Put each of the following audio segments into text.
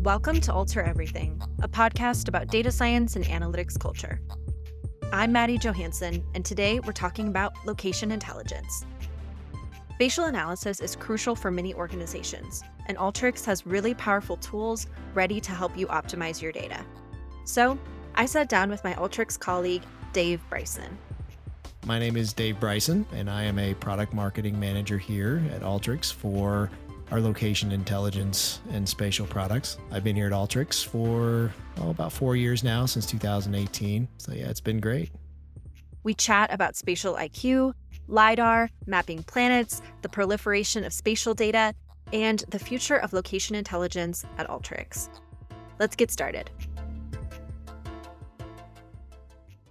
Welcome to Alter Everything, a podcast about data science and analytics culture. I'm Maddie Johansson, and today we're talking about location intelligence. Spatial analysis is crucial for many organizations, and Alteryx has really powerful tools ready to help you optimize your data. So, I sat down with my Alteryx colleague, Dave Bryson. My name is Dave Bryson, and I am a product marketing manager here at Alteryx for our location intelligence and spatial products. I've been here at Alteryx for about 4 years now, since 2018. So yeah, it's been great. We chat about spatial IQ, LiDAR, mapping planets, the proliferation of spatial data, and the future of location intelligence at Alteryx. Let's get started.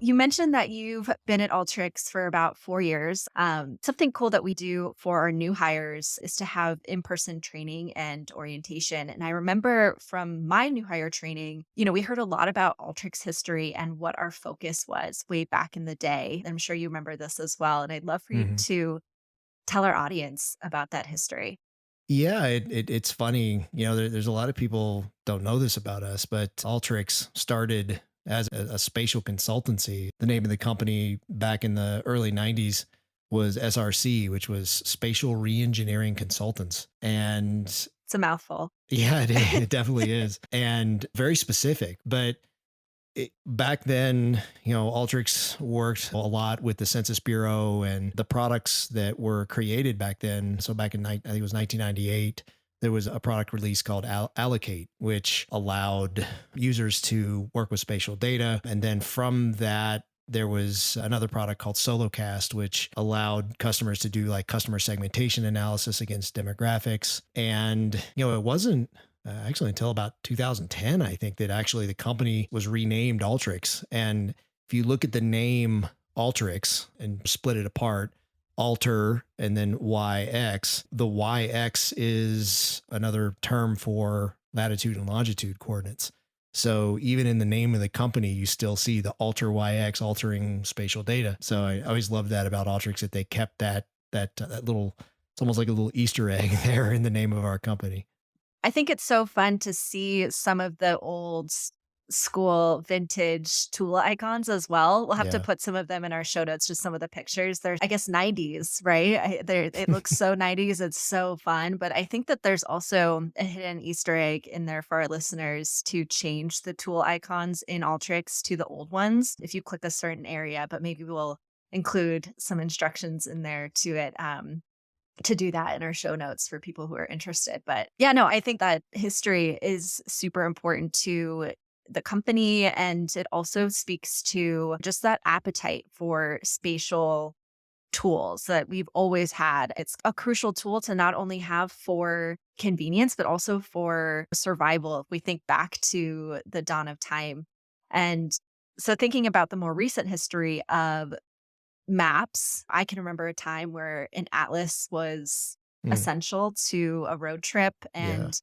You mentioned that you've been at Alteryx for about 4 years. Something cool that we do for our new hires is to have in-person training and orientation. And I remember from my new hire training, we heard a lot about Alteryx history and what our focus was way back in the day. I'm sure you remember this as well. And I'd love for you to tell our audience about that history. Yeah, it's funny. There's a lot of people don't know this about us, but Alteryx started as a spatial consultancy. The name of the company back in the early 90s was SRC, which was Spatial Reengineering Consultants. And it's a mouthful. Yeah, it definitely is. And very specific. But back then, Alteryx worked a lot with the Census Bureau and the products that were created back then. So back in, I think it was 1998, there was a product release called Allocate, which allowed users to work with spatial data. And then from that, there was another product called Solocast, which allowed customers to do like customer segmentation analysis against demographics. And, it wasn't actually until about 2010, I think, that actually the company was renamed Alteryx. And if you look at the name Alteryx and split it apart, Alter and then YX. The YX is another term for latitude and longitude coordinates. So even in the name of the company, you still see the Alter YX, altering spatial data. So I always loved that about Alteryx, that they kept that little, it's almost like a little Easter egg there in the name of our company. I think it's so fun to see some of the old school vintage tool icons as well. We'll have to put some of them in our show notes, just some of the pictures. There's, I guess, 90s, right? It looks so 90s. It's so fun. But I think that there's also a hidden Easter egg in there for our listeners to change the tool icons in Alteryx to the old ones if you click a certain area. But maybe we'll include some instructions in there to it. To do that in our show notes for people who are interested. But yeah, no, I think that history is super important to the company. And it also speaks to just that appetite for spatial tools that we've always had. It's a crucial tool to not only have for convenience, but also for survival. If we think back to the dawn of time. And so thinking about the more recent history of maps, I can remember a time where an atlas was essential to a road trip, and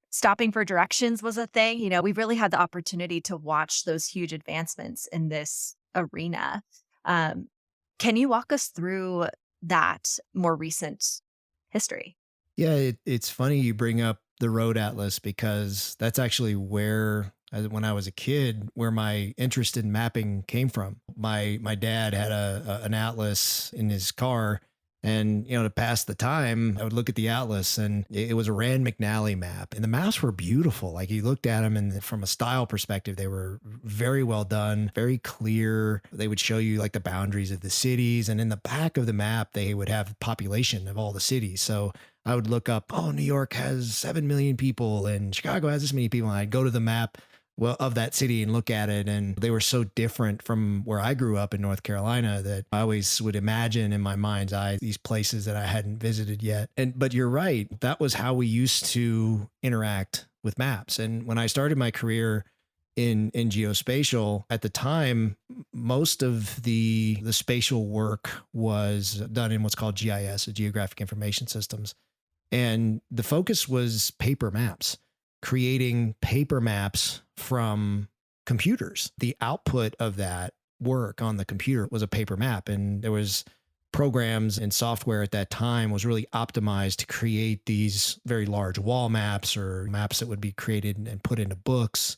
stopping for directions was a thing. We've really had the opportunity to watch those huge advancements in this arena. Can you walk us through that more recent history? Yeah, it's funny you bring up the road atlas, because that's actually where, when I was a kid, where my interest in mapping came from. My dad had an atlas in his car, and to pass the time, I would look at the atlas, and it was a Rand McNally map, and the maps were beautiful. Like, you looked at them, and from a style perspective, they were very well done, very clear. They would show you like the boundaries of the cities, and in the back of the map, they would have population of all the cities. So I would look up, New York has 7 million people, and Chicago has this many people, and I'd go to the map of that city and look at it. And they were so different from where I grew up in North Carolina that I always would imagine in my mind's eye these places that I hadn't visited yet. But you're right, that was how we used to interact with maps. And when I started my career in geospatial, at the time, most of the spatial work was done in what's called GIS, Geographic Information Systems. And the focus was paper maps, creating paper maps from computers. The output of that work on the computer was a paper map. And there was programs and software at that time was really optimized to create these very large wall maps or maps that would be created and put into books.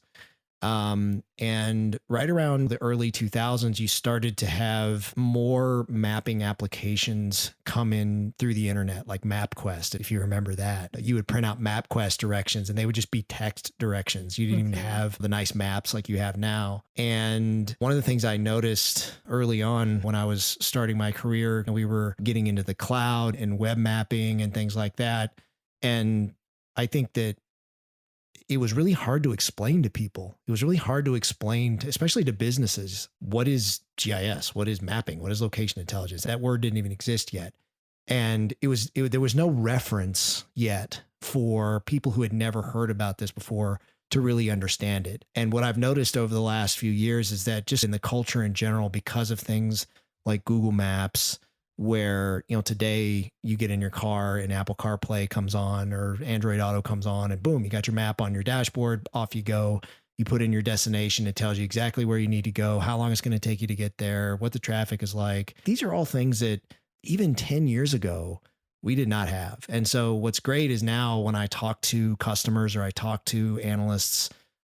And right around the early 2000s, you started to have more mapping applications come in through the internet, like MapQuest, if you remember that. You would print out MapQuest directions and they would just be text directions. You didn't even have the nice maps like you have now. And one of the things I noticed early on when I was starting my career, we were getting into the cloud and web mapping and things like that. And I think that it was really hard to explain to people. It was really hard to explain, especially to businesses, what is GIS? What is mapping? What is location intelligence? That word didn't even exist yet. And there was no reference yet for people who had never heard about this before to really understand it. And what I've noticed over the last few years is that just in the culture in general, because of things like Google Maps, where, today you get in your car and Apple CarPlay comes on or Android Auto comes on and boom, you got your map on your dashboard, off you go. You put in your destination. It tells you exactly where you need to go, how long it's going to take you to get there, what the traffic is like. These are all things that even 10 years ago, we did not have. And so what's great is now when I talk to customers or I talk to analysts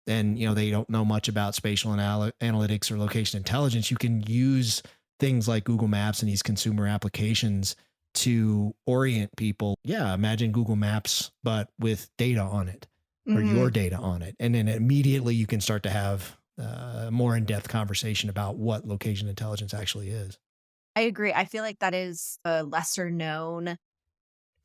and, they don't know much about spatial analytics or location intelligence, you can use things like Google Maps and these consumer applications to orient people. Yeah, imagine Google Maps, but with data on it or your data on it. And then immediately you can start to have a more in-depth conversation about what location intelligence actually is. I agree. I feel like that is a lesser known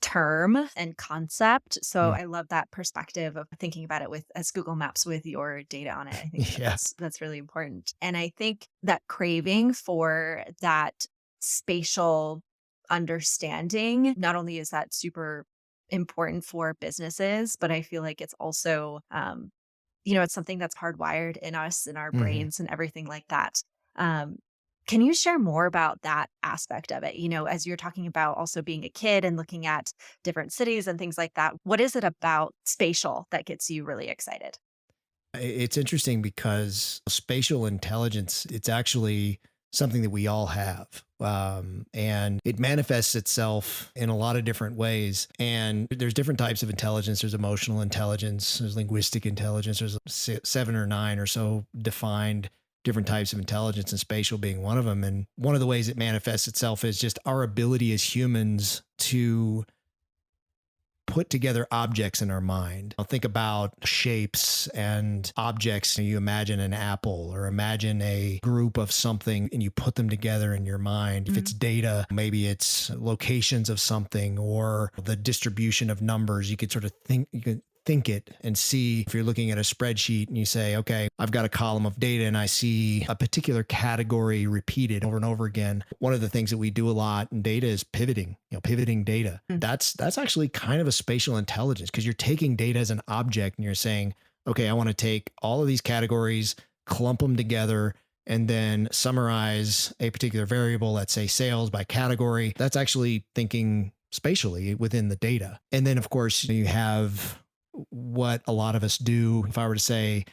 term and concept. So Mm. I love that perspective of thinking about it with as Google Maps with your data on it. I think that Yeah. that's really important. And I think that craving for that spatial understanding, not only is that super important for businesses, but I feel like it's also it's something that's hardwired in us, in our Mhm. brains and everything like that. Um, can you share more about that aspect of it? As you're talking about also being a kid and looking at different cities and things like that, what is it about spatial that gets you really excited? It's interesting because spatial intelligence, it's actually something that we all have. And it manifests itself in a lot of different ways. And there's different types of intelligence. There's emotional intelligence, there's linguistic intelligence, there's 7 or 9 or so defined different types of intelligence, and spatial being one of them. And one of the ways it manifests itself is just our ability as humans to put together objects in our mind. I'll think about shapes and objects. You imagine an apple or imagine a group of something and you put them together in your mind. If it's data, maybe it's locations of something or the distribution of numbers. You could sort of think it and see. If you're looking at a spreadsheet and you say, okay, I've got a column of data and I see a particular category repeated over and over again. One of the things that we do a lot in data is pivoting, pivoting data. That's actually kind of a spatial intelligence because you're taking data as an object and you're saying, okay, I want to take all of these categories, clump them together, and then summarize a particular variable, let's say sales by category. That's actually thinking spatially within the data. And then of course you have what a lot of us do. If I were to say,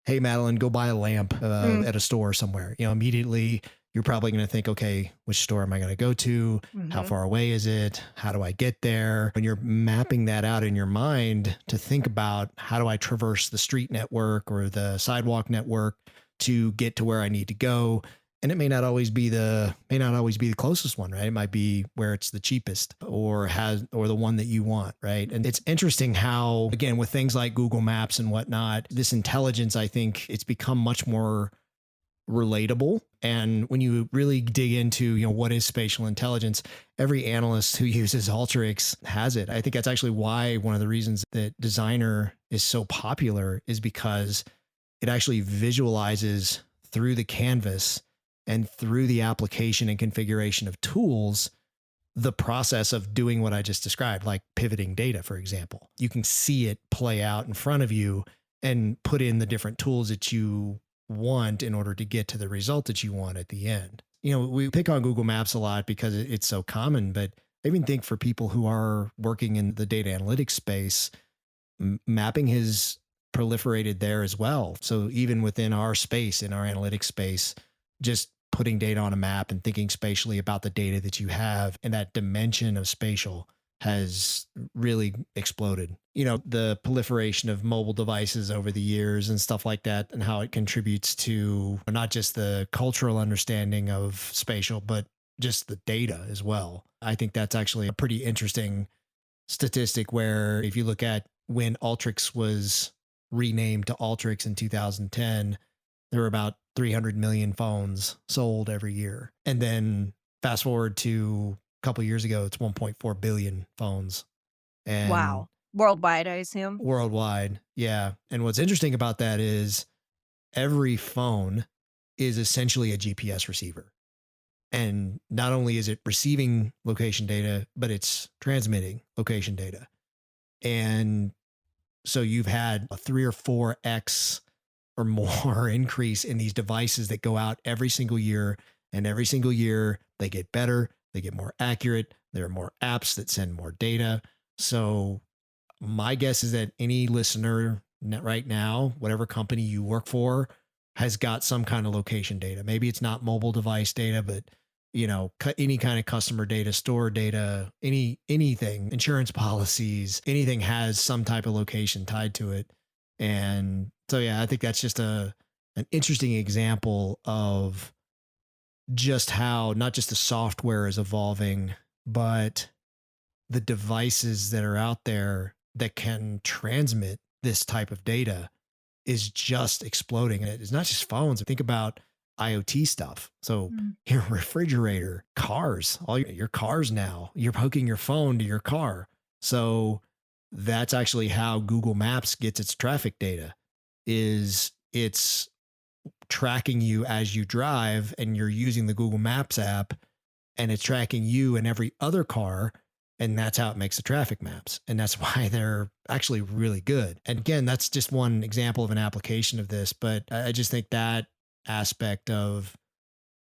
hey, Madeline, go buy a lamp at a store somewhere, immediately you're probably going to think, okay, which store am I going to go to? How far away is it? How do I get there? When you're mapping that out in your mind to think about how do I traverse the street network or the sidewalk network to get to where I need to go? And it may not always be the closest one, right? It might be where it's the cheapest or the one that you want, right? And it's interesting how, again, with things like Google Maps and whatnot, this intelligence, I think it's become much more relatable. And when you really dig into, what is spatial intelligence, every analyst who uses Alteryx has it. I think that's actually why one of the reasons that Designer is so popular is because it actually visualizes through the canvas and through the application and configuration of tools, the process of doing what I just described, like pivoting data, for example. You can see it play out in front of you and put in the different tools that you want in order to get to the result that you want at the end. We pick on Google Maps a lot because it's so common, but I even think for people who are working in the data analytics space, mapping has proliferated there as well. So even within our space, in our analytics space, just putting data on a map and thinking spatially about the data that you have. And that dimension of spatial has really exploded. You know, the proliferation of mobile devices over the years and stuff like that, and how it contributes to not just the cultural understanding of spatial, but just the data as well. I think that's actually a pretty interesting statistic where if you look at when Alteryx was renamed to Alteryx in 2010, there were about 300 million phones sold every year. And then fast forward to a couple years ago, it's 1.4 billion phones and Wow. Worldwide, I assume? worldwide. Yeah. And what's interesting about that is every phone is essentially a GPS receiver. And not only is it receiving location data, but it's transmitting location data. And so you've had a 3 or 4x or more increase in these devices that go out every single year. And every single year they get better, they get more accurate. There are more apps that send more data. So my guess is that any listener right now, whatever company you work for, has got some kind of location data. Maybe it's not mobile device data, but you know, any kind of customer data, store data, anything, insurance policies, anything has some type of location tied to it. And so, yeah, I think that's just an interesting example of just how not just the software is evolving, but the devices that are out there that can transmit this type of data is just exploding. And it's not just phones. Think about IoT stuff. So Mm. your refrigerator, cars, all your cars now, you're hooking your phone to your car. So that's actually how Google Maps gets its traffic data is it's tracking you as you drive and you're using the Google Maps app and it's tracking you and every other car. And that's how it makes the traffic maps. And that's why they're actually really good. And again, that's just one example of an application of this. But I just think that aspect of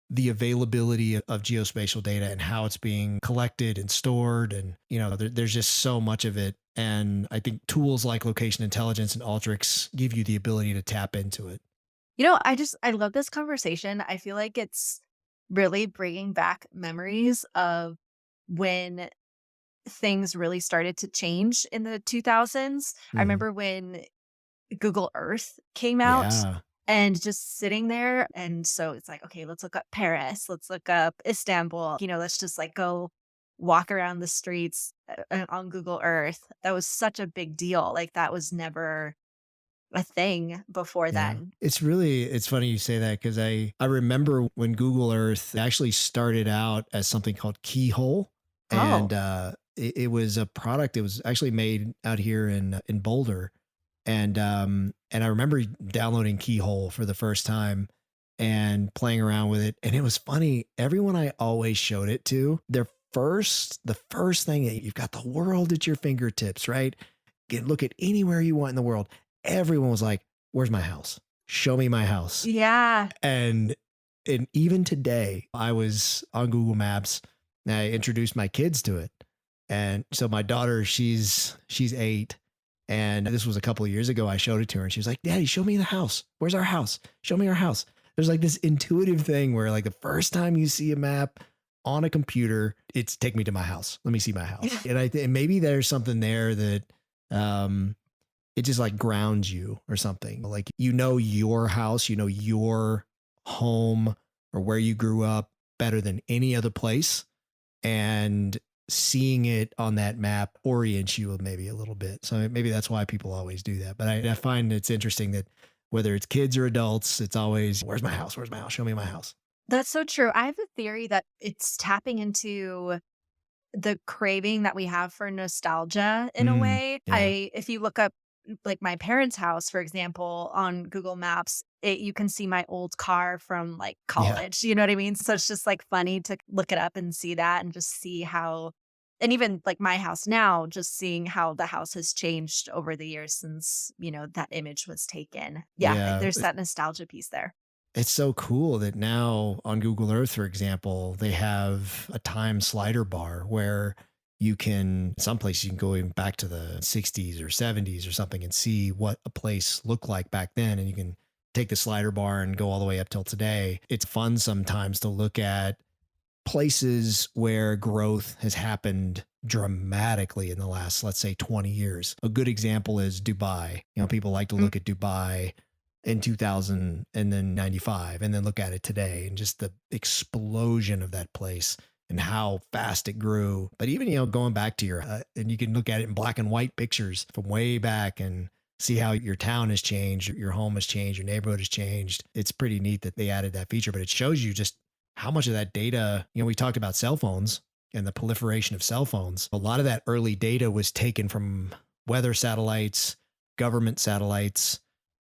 the availability of geospatial data and how it's being collected and stored. And, you know, there's just so much of it. And I think tools like location intelligence and Alteryx give you the ability to tap into it. I love this conversation. I feel like it's really bringing back memories of when things really started to change in the 2000s. I Mhm. remember when Google Earth came out Yeah. and just sitting there. And so it's like, okay, let's look up Paris, let's look up Istanbul, let's just like go walk around the streets on Google Earth. That was such a big deal. Like that was never a thing before Yeah. then. It's funny you say that because I remember when Google Earth actually started out as something called Keyhole. And Oh, it was a product. It was actually made out here in Boulder. And I remember downloading Keyhole for the first time and playing around with it. And it was funny. Everyone I always showed it to, the first thing that you've got the world at your fingertips, right? You can look at anywhere you want in the world. Everyone was like, "Where's my house? Show me my house." yeah. And even today, I was on Google Maps and I introduced my kids to it. And so my daughter, she's 8. And this was a couple of years ago. I showed it to her and she was like, "Daddy, show me the house. Where's our house? Show me our house." There's like this intuitive thing where like the first time you see a map on a computer, it's take me to my house. Let me see my house. And I think maybe there's something there that um it just like grounds you or something. Like, you know, your house, you know, your home or where you grew up better than any other place. And seeing it on that map orients you maybe a little bit. So maybe that's why people always do that. But I find it's interesting that whether it's kids or adults, it's always, "Where's my house? Where's my house? Show me my house." That's so true. I have a theory that it's tapping into the craving that we have for nostalgia in a Mm, way. yeah. If you look up like my parents' house, for example, on Google Maps, you can see my old car from like Yeah. college. You know what I mean? So it's just like funny to look it up and see that and just see how, and even like my house now, just seeing how the house has changed over the years since, that image was taken. Yeah, Yeah. there's that nostalgia piece there. It's so cool that now on Google Earth, for example, they have a time slider bar where you can, some places you can go even back to the 60s or 70s or something and see what a place looked like back then. And you can take the slider bar and go all the way up till today. It's fun sometimes to look at places where growth has happened dramatically in the last, let's say, 20 years. A good example is Dubai. People like to Mm. look at Dubai in 2000 and then 95 and then look at it today and just the explosion of that place and how fast it grew. But even, going back to your, and you can look at it in black and white pictures from way back and see how your town has changed, your home has changed, your neighborhood has changed. It's pretty neat that they added that feature, but it shows you just how much of that data, we talked about cell phones and the proliferation of cell phones. A lot of that early data was taken from weather satellites, government satellites.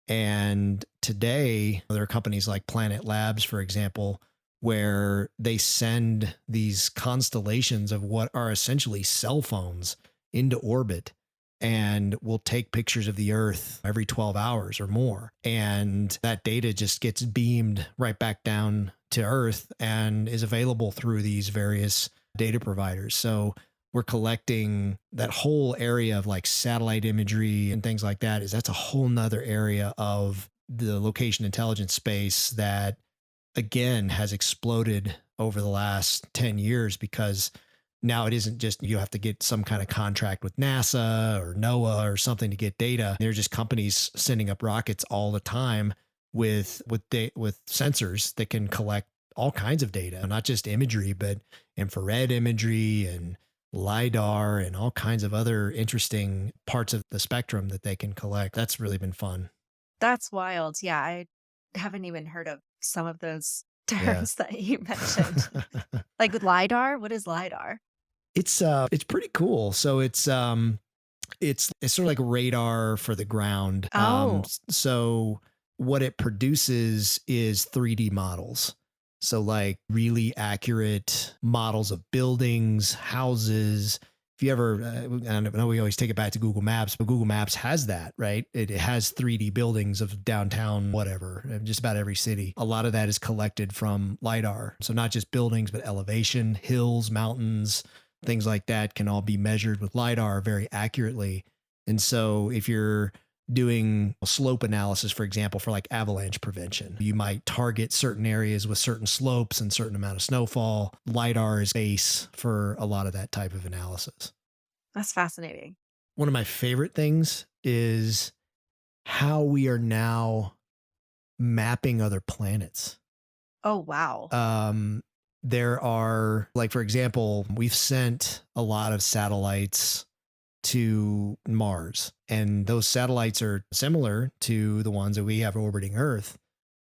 And today, there are companies like Planet Labs, for example, where they send these constellations of what are essentially cell phones into orbit and will take pictures of the Earth every 12 hours or more. And that data just gets beamed right back down to Earth and is available through these various data providers. So we're collecting that whole area of like satellite imagery and things like that. That's a whole nother area of the location intelligence space that, again, has exploded over the last 10 years because now it isn't just you have to get some kind of contract with NASA or NOAA or something to get data. They're just companies sending up rockets all the time with sensors that can collect all kinds of data, not just imagery, but infrared imagery and LiDAR and all kinds of other interesting parts of the spectrum that they can collect. That's really been fun. That's wild. Yeah, I haven't even heard of some of those Yeah. terms that you mentioned. Like with LiDAR, what is LiDAR? It's pretty cool. So it's sort of like radar for the ground. Oh, So what it produces is 3D models. So like really accurate models of buildings, houses. If you ever, I know we always take it back to Google Maps, but Google Maps has that, right? It has 3D buildings of downtown, whatever, just about every city. A lot of that is collected from LiDAR. So not just buildings, but elevation, hills, mountains, things like that can all be measured with LiDAR very accurately. And so if you're doing slope analysis, for example, for like avalanche prevention, you might target certain areas with certain slopes and certain amount of snowfall. LiDAR is base for a lot of that type of analysis. that's fascinating. One of my favorite things is how we are now mapping other planets. Oh, wow. There are, like, for example, we've sent a lot of satellites to Mars, and those satellites are similar to the ones that we have orbiting Earth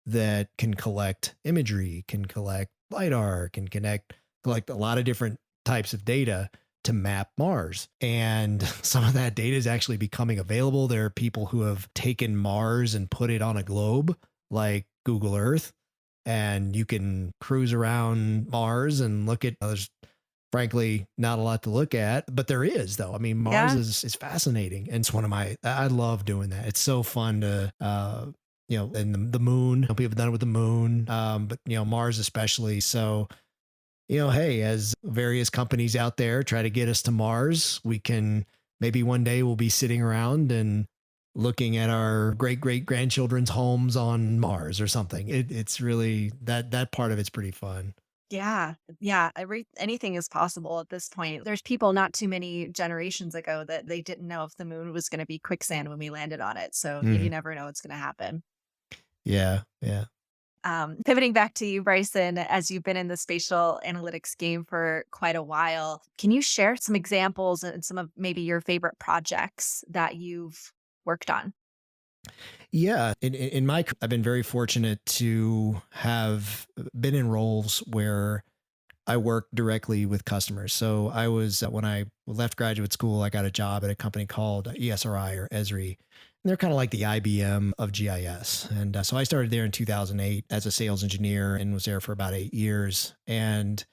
that can collect imagery, can collect LiDAR, can collect a lot of different types of data to map Mars. And some of that data is actually becoming available. There are people who have taken Mars and put it on a globe like Google Earth, and you can cruise around Mars and look at, there's frankly not a lot to look at, but there is, though. I mean, Mars Yeah. is fascinating. And it's I love doing that. It's so fun to, and the moon, people have done it with the moon, but, Mars especially. So, hey, as various companies out there try to get us to Mars, we can, maybe one day we'll be sitting around and looking at our great great grandchildren's homes on Mars or something. It's really that part of it's pretty fun. Yeah. Yeah. Anything is possible at this point. There's people not too many generations ago that they didn't know if the moon was going to be quicksand when we landed on it. So you Mhm. never know what's going to happen. Yeah, yeah. Pivoting back to you, Bryson, as you've been in the spatial analytics game for quite a while, can you share some examples and some of maybe your favorite projects that you've worked on? Yeah, in my, I've been very fortunate to have been in roles where I work directly with customers. So I was, when I left graduate school, I got a job at a company called ESRI or Esri. And they're kind of like the IBM of GIS. And so I started there in 2008 as a sales engineer and was there for about 8 years and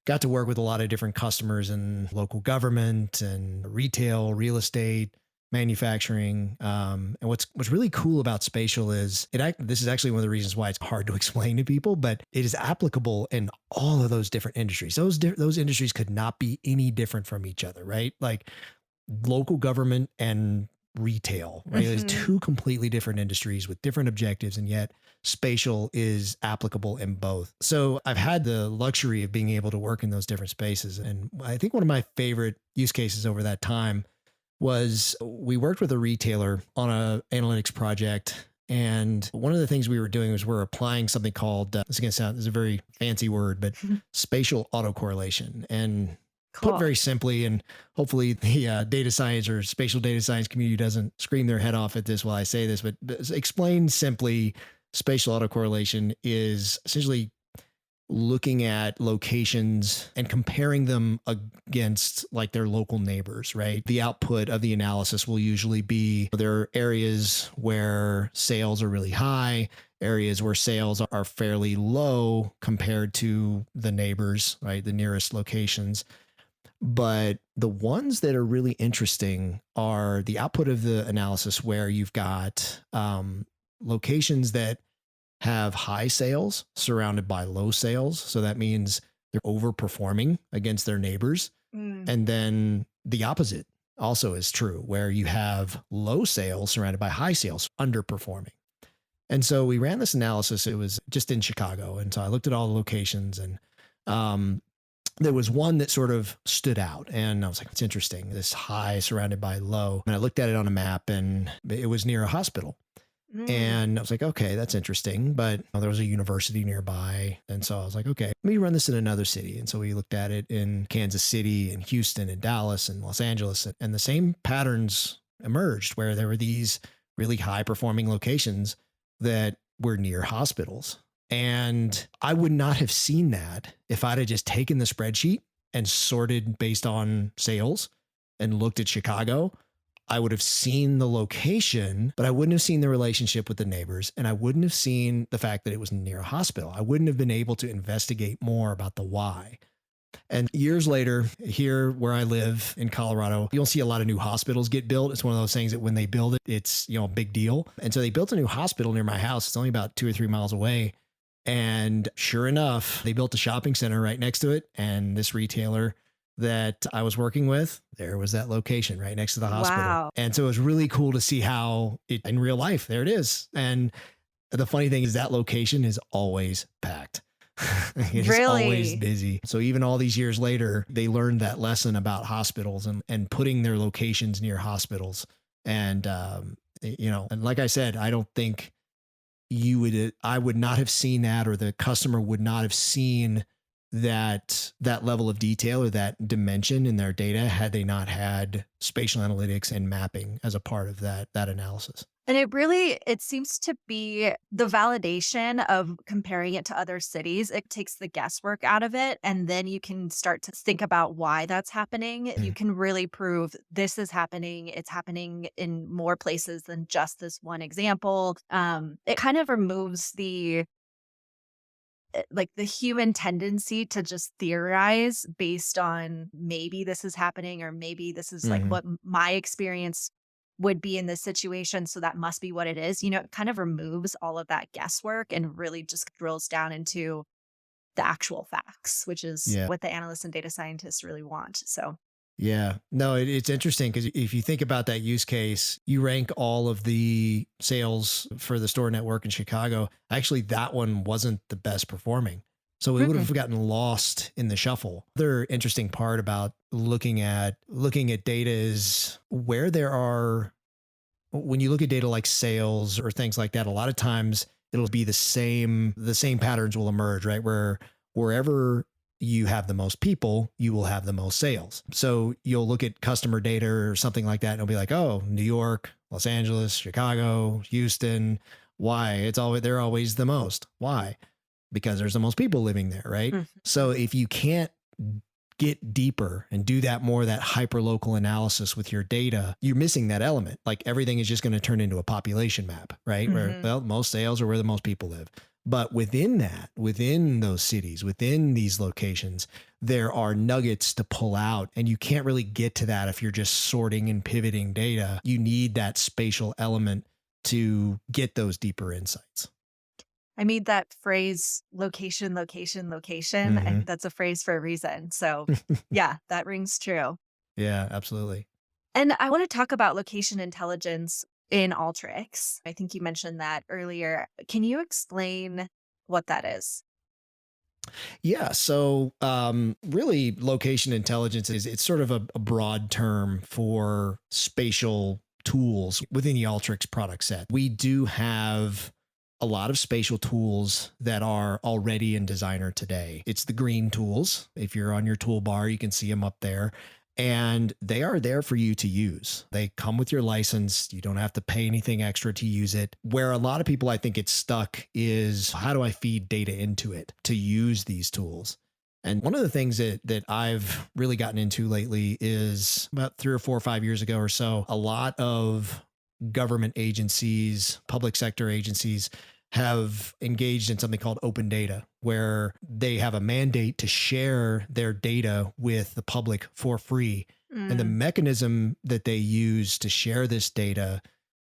got to work with a lot of different customers in local government and retail, real estate, manufacturing. And what's really cool about spatial is this is actually one of the reasons why it's hard to explain to people, but it is applicable in all of those different industries. Those industries could not be any different from each other, right? Like local government and retail, right? There's Mhm. two completely different industries with different objectives, and yet spatial is applicable in both. So I've had the luxury of being able to work in those different spaces. And I think one of my favorite use cases over that time was we worked with a retailer on a analytics project. And one of the things we were doing was we're applying something called, this is going to sound, this is a very fancy word, but spatial autocorrelation. And put Cool. very simply, and hopefully the data science or spatial data science community doesn't scream their head off at this while I say this, but explain simply, spatial autocorrelation is essentially looking at locations and comparing them against like their local neighbors, right? The output of the analysis will usually be there are areas where sales are really high, areas where sales are fairly low compared to the neighbors, right? The nearest locations. But the ones that are really interesting are the output of the analysis where you've got locations that have high sales surrounded by low sales. So that means they're overperforming against their neighbors. Mm. And then the opposite also is true, where you have low sales surrounded by high sales, underperforming. And so we ran this analysis. It was just in Chicago. And so I looked at all the locations, and um, there was one that sort of stood out. And I was like, it's interesting, this high surrounded by low. And I looked at it on a map, and it was near a hospital. Mm. And I was like, okay, that's interesting. But there was a university nearby. And so I was like, okay, let me run this in another city. And so we looked at it in Kansas City and Houston and Dallas and Los Angeles. And the same patterns emerged where there were these really high performing locations that were near hospitals. And I would not have seen that if I'd have just taken the spreadsheet and sorted based on sales and looked at Chicago. I would have seen the location, but I wouldn't have seen the relationship with the neighbors. And I wouldn't have seen the fact that it was near a hospital. I wouldn't have been able to investigate more about the why. And years later, here where I live in Colorado, you'll see a lot of new hospitals get built. It's one of those things that when they build it, it's, a big deal. And so they built a new hospital near my house. It's only about 2 or 3 miles away. And sure enough, they built a shopping center right next to it. And this retailer that I was working with, there was that location right next to the hospital. Wow. And so it was really cool to see how it in real life, there it is. And the funny thing is that location is always packed. It is always Really? busy. So even all these years later, they learned that lesson about hospitals and putting their locations near hospitals. And, and like I said, I don't think I would not have seen that, or the customer would not have seen that level of detail or that dimension in their data had they not had spatial analytics and mapping as a part of that analysis. And it seems to be the validation of comparing it to other cities. It takes the guesswork out of it. And then you can start to think about why that's happening. You Mm. can really prove this is happening. It's happening in more places than just this one example. It kind of removes like the human tendency to just theorize based on maybe this is happening or maybe this is like Mhm. what my experience would be in this situation. So that must be what it is. It kind of removes all of that guesswork and really just drills down into the actual facts, which is Yeah. what the analysts and data scientists really want. So, Yeah. No, it's interesting because if you think about that use case, you rank all of the sales for the store network in Chicago. Actually, that one wasn't the best performing. So we would mm, have gotten lost in the shuffle. Other interesting part about looking at data is where there are, when you look at data like sales or things like that, a lot of times it'll be the same patterns will emerge, right? Wherever you have the most people, you will have the most sales. So you'll look at customer data or something like that, and it'll be like, oh, New York, Los Angeles, Chicago, Houston. Why? They're always the most. Why? Because there's the most people living there, right? So mhm. if you can't get deeper and do that more, that hyper local analysis with your data, you're missing that element. Like everything is just going to turn into a population map, right? Where, Mhm. well, most sales are where the most people live. But within that, within those cities, within these locations, there are nuggets to pull out. And you can't really get to that if you're just sorting and pivoting data. You need that spatial element to get those deeper insights. I mean, that phrase location, location, location, Hmm. that's a phrase for a reason. So, yeah, that rings true. Yeah, absolutely. And I want to talk about location intelligence in Alteryx. I think you mentioned that earlier. Can you explain what that is? Yeah. So, really, location intelligence is it's sort of a broad term for spatial tools within the Alteryx product set. We do have a lot of spatial tools that are already in Designer today. It's the green tools. If you're on your toolbar, you can see them up there. And they are there for you to use. They come with your license. You don't have to pay anything extra to use it. Where a lot of people, I think, get stuck is how do I feed data into it to use these tools? And one of the things that I've really gotten into lately is about 3 or 4 or 5 years ago or so, a lot of government agencies, public sector agencies have engaged in something called open data, where they have a mandate to share their data with the public for free. And the Mm. mechanism that they use to share this data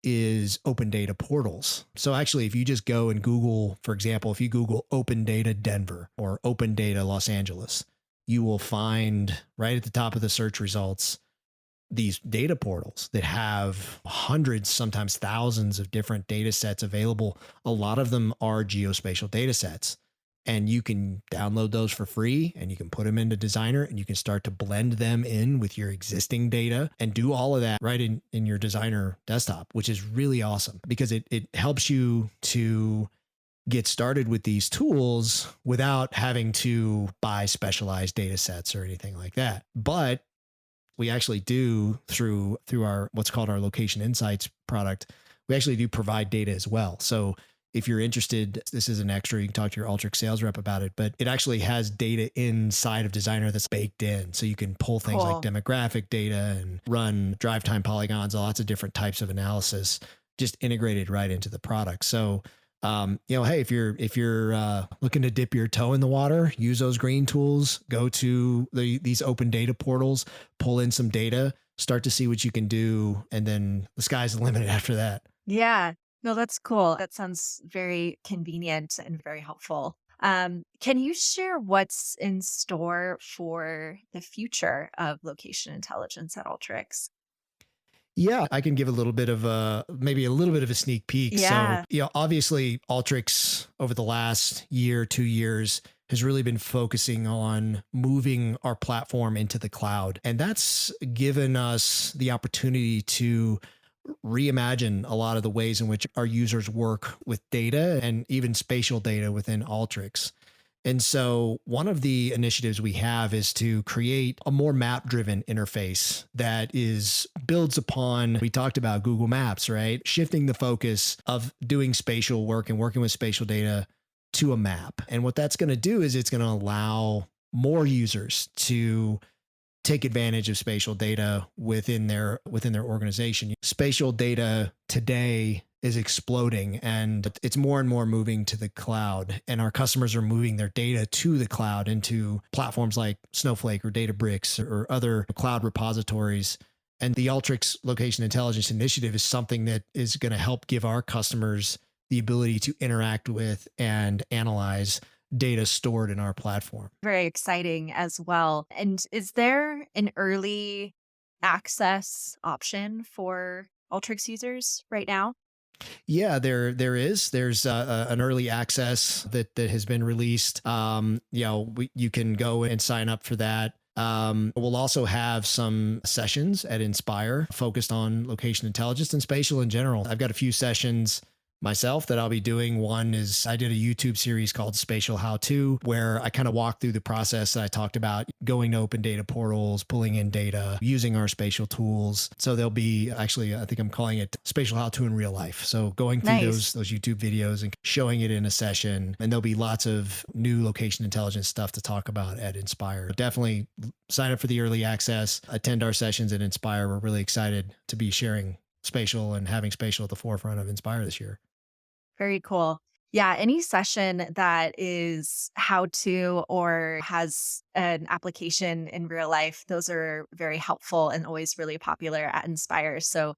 is open data portals. So actually, if you just go and Google, for example, if you Google open data Denver or open data Los Angeles, you will find right at the top of the search results these data portals that have hundreds, sometimes thousands of different data sets available. A lot of them are geospatial data sets. And you can download those for free and you can put them into Designer and you can start to blend them in with your existing data and do all of that right in your Designer desktop, which is really awesome because it helps you to get started with these tools without having to buy specialized data sets or anything like that. But we actually do through our what's called our location insights product, we actually do provide data as well. So if you're interested, this is an extra, you can talk to your Alteryx sales rep about it, but it actually has data inside of Designer that's baked in. So you can pull things like Cool. demographic data and run drive time polygons, lots of different types of analysis just integrated right into the product. So hey, if you're looking to dip your toe in the water, use those green tools. Go to these open data portals, pull in some data, start to see what you can do, and then the sky's the limit after that. Yeah. No, that's cool. That sounds very convenient and very helpful. Can you share what's in store for the future of location intelligence at Alteryx? Yeah, I can give a little bit of maybe a little bit of a sneak peek. So, Yeah. obviously Alteryx over the last year, 2 years has really been focusing on moving our platform into the cloud. And that's given us the opportunity to reimagine a lot of the ways in which our users work with data and even spatial data within Alteryx. And so, one of the initiatives we have is to create a more map driven interface that is builds upon, we talked about Google Maps, right? Shifting the focus of doing spatial work and working with spatial data to a map. And what that's going to do is it's going to allow more users to take advantage of spatial data within their organization. Spatial data today is exploding and it's more and more moving to the cloud, and our customers are moving their data to the cloud into platforms like Snowflake or Databricks or other cloud repositories. And the Alteryx Location Intelligence Initiative is something that is going to help give our customers the ability to interact with and analyze data stored in our platform. Very exciting as well. And is there an early access option for Alteryx users right now? Yeah, there's an early access that has been released. You can go and sign up for that. We'll also have some sessions at Inspire focused on location intelligence and spatial in general. I've got a few sessions myself that I'll be doing. One is I did a YouTube series called Spatial How To, where I kind of walked through the process that I talked about, going to open data portals, pulling in data, using our spatial tools. So there'll be actually, I think I'm calling it Spatial How To in real life. So going through Nice. those YouTube videos and showing it in a session. And there'll be lots of new location intelligence stuff to talk about at Inspire. Definitely sign up for the early access, attend our sessions at Inspire. We're really excited to be sharing spatial and having spatial at the forefront of Inspire this year. Very cool. Yeah, any session that is how to or has an application in real life, those are very helpful and always really popular at Inspire. So,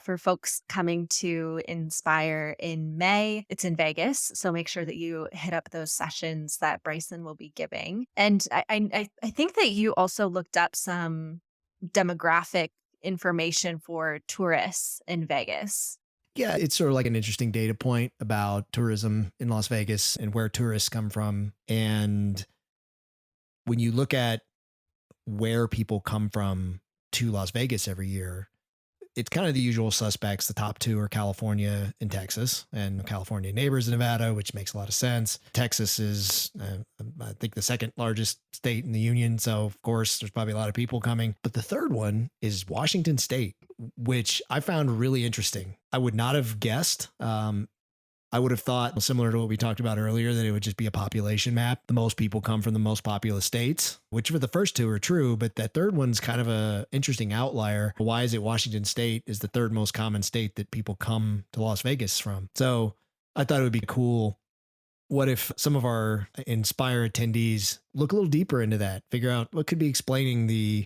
for folks coming to Inspire in May, it's in Vegas. So make sure that you hit up those sessions that Bryson will be giving. And I think that you also looked up some demographic information for tourists in Vegas. Yeah, it's sort of like an interesting data point about tourism in Las Vegas and where tourists come from. And when you look at where people come from to Las Vegas every year, it's kind of the usual suspects. The top two are California and Texas, and California neighbors Nevada, which makes a lot of sense. Texas is, I think, the second largest state in the union. So, of course, there's probably a lot of people coming. But the third one is Washington State, which I found really interesting. I would not have guessed. I would have thought, similar to what we talked about earlier, that it would just be a population map. The most people come from the most populous states, which for the first two are true, but that third one's kind of a interesting outlier. Why is it Washington State is the third most common state that people come to Las Vegas from? So I thought it would be cool. What if some of our Inspire attendees look a little deeper into that, figure out what could be explaining the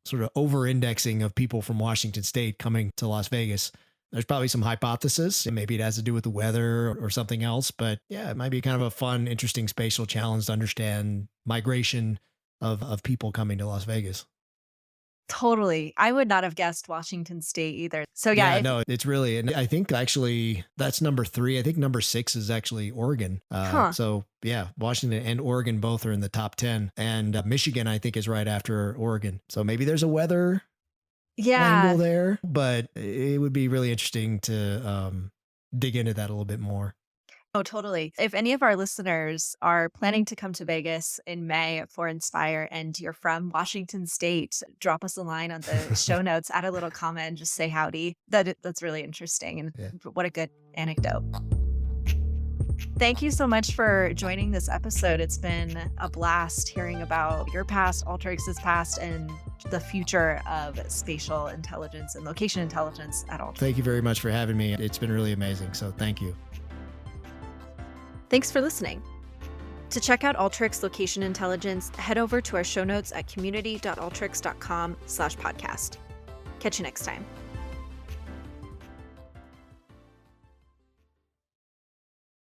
sort of over-indexing of people from Washington State coming to Las Vegas? There's probably some hypothesis, and maybe it has to do with the weather or something else. But yeah, it might be kind of a fun, interesting spatial challenge to understand migration of people coming to Las Vegas. Totally. I would not have guessed Washington State either. So yeah, No, it's really, and I think actually that's number 3. I think number 6 is actually Oregon. So yeah, Washington and Oregon both are in the top 10, and Michigan I think is right after Oregon. So maybe there's a weather angle there, but it would be really interesting to dig into that a little bit more. Oh, totally. If any of our listeners are planning to come to Vegas in May for Inspire and you're from Washington State, drop us a line on the show notes, add a little comment, just say howdy. That's really interesting. And what a good anecdote. Thank you so much for joining this episode. It's been a blast hearing about your past, Alteryx's past, and the future of spatial intelligence and location intelligence at Alteryx. Thank you very much for having me. It's been really amazing. So thank you. Thanks for listening. To check out Alteryx Location Intelligence, head over to our show notes at community.alteryx.com/podcast. Catch you next time.